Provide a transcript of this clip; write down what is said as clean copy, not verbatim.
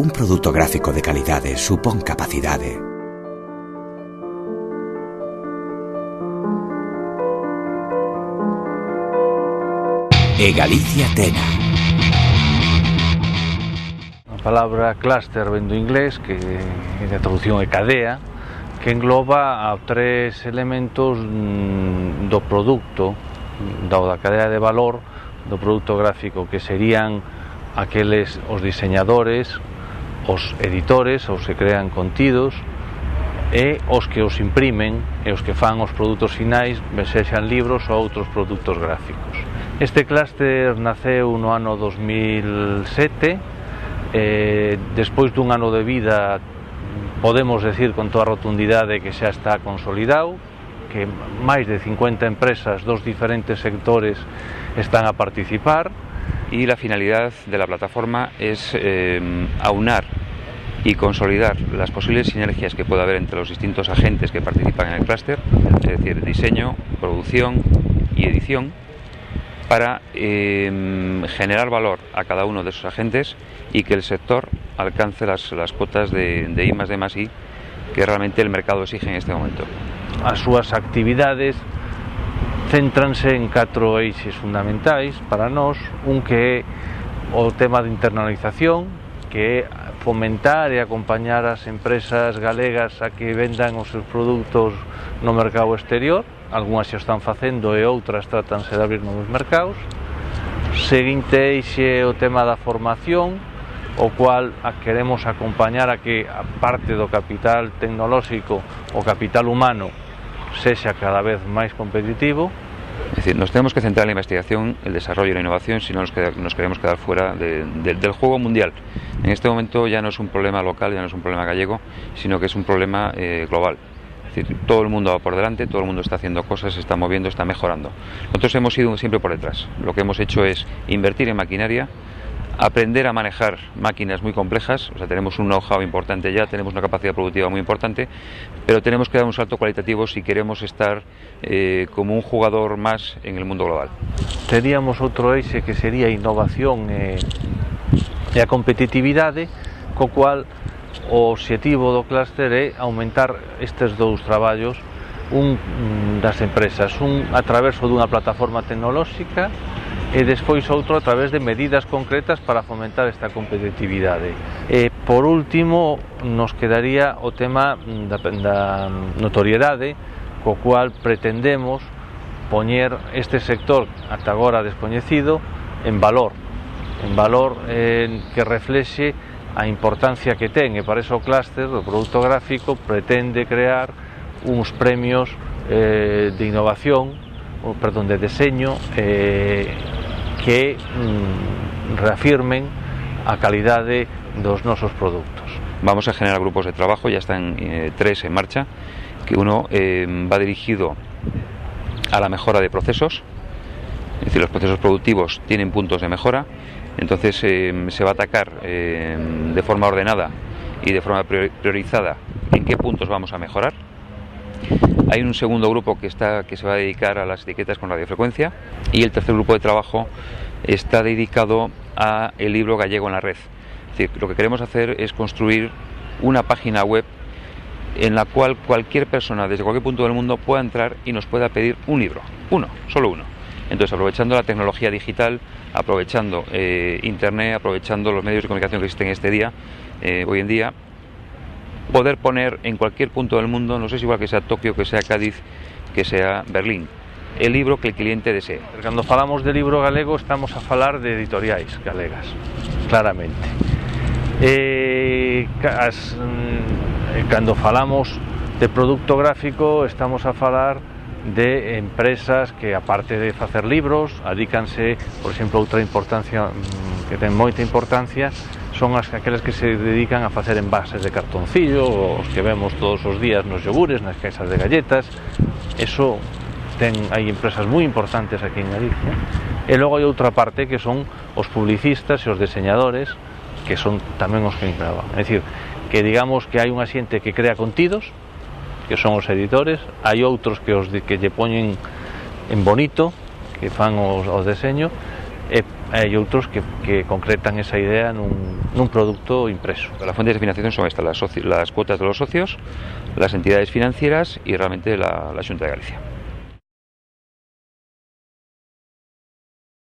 un produto gráfico de calidade supón capacidade. E Galicia Tena. A palabra clúster ven do inglés, que a traducción é cadea, que engloba a tres elementos do produto, da cadea de valor do produto gráfico, que serían os diseñadores, os editores, os que crean contidos, e os que os imprimen e os que fan os produtos finais, sexan libros ou outros produtos gráficos. Este clúster naceu no ano 2007, despois dun ano de vida podemos decir con toda a rotundidade que xa está consolidado, que máis de 50 empresas dos diferentes sectores están a participar. Y la finalidad de la plataforma es aunar y consolidar las posibles sinergias que pueda haber entre los distintos agentes que participan en el clúster, es decir, diseño, producción y edición, para generar valor a cada uno de esos agentes y que el sector alcance las cuotas de I+D+I que realmente el mercado exige en este momento. As súas actividades céntranse en 4 eixes fundamentais para nós, un que é o tema de internalización, que é fomentar e acompañar as empresas galegas a que vendan os seus produtos no mercado exterior. Algúnas xa están facendo e outras tratanse de abrir novos mercados. Seguinte eixe é o tema da formación, o cual queremos acompañar a que a parte do capital tecnolóxico, o capital humano, sexa cada vez máis competitivo. Es decir, nos tenemos que centrar en la investigación, el desarrollo y la innovación, si no nos queremos quedar fuera del juego mundial. En este momento ya no es un problema local, ya no es un problema gallego, sino que es un problema global. Es decir, todo el mundo va por delante, todo el mundo está haciendo cosas, se está moviendo, está mejorando. Nosotros hemos ido siempre por detrás. Lo que hemos hecho es invertir en maquinaria, aprender a manejar máquinas muy complejas, o sea, tenemos un know-how importante ya, tenemos una capacidad productiva muy importante, pero tenemos que dar un salto cualitativo si queremos estar como un jugador más en el mundo global. Teríamos outro eixe que sería a innovación e a competitividade, co cual o obxectivo do clúster é aumentar estes dous traballos, un das empresas, un a través dunha plataforma tecnolóxica e despois outro a través de medidas concretas para fomentar esta competitividade. E por último nos quedaría o tema da notoriedade, co cual pretendemos poñer este sector ata agora descoñecido en valor que reflexe a importancia que ten, e para iso o clúster do produto gráfico pretende crear uns premios de innovación, de deseño, que reafirmen a calidade dos nosos produtos. Vamos a generar grupos de trabajo, ya están 3 en marcha, que uno va dirigido a la mejora de procesos, es decir, los procesos productivos tienen puntos de mejora, entonces se va a atacar de forma ordenada y de forma priorizada en qué puntos vamos a mejorar. Hay un segundo grupo que se va a dedicar a las etiquetas con radiofrecuencia, y el tercer grupo de trabajo está dedicado a el libro gallego en la red. Es decir, lo que queremos hacer es construir una página web en la cual cualquier persona desde cualquier punto del mundo pueda entrar y nos pueda pedir un libro, solo uno. Entonces, aprovechando la tecnología digital, aprovechando internet, aprovechando los medios de comunicación que existen hoy en día, poder poner en cualquier punto del mundo, no sé si igual que sea Tokio, que sea Cádiz, que sea Berlín, el libro que el cliente desee. Cando falamos de libro galego estamos a falar de editoriais galegas, claramente. Cando falamos de producto gráfico estamos a falar de empresas que, aparte de facer libros, adícanse, por exemplo, outra importancia que ten moita importancia, son aquelas que se dedican a facer envases de cartoncillo, os que vemos todos os días nos yogures, nas caixas de galletas. Eso hai empresas moi importantes aquí en Galicia. E logo hai outra parte que son os publicistas e os diseñadores, que son tamén os que engloban. É dicir, que digamos que hai unha xente que crea contidos, que son os editores, hai outros que lle poñen en bonito, que fan os deseños, e e outros que concretan esa idea nun produto impreso. Las fuentes de financiación son estas, las cuotas de los socios, las entidades financieras y realmente la Xunta de Galicia.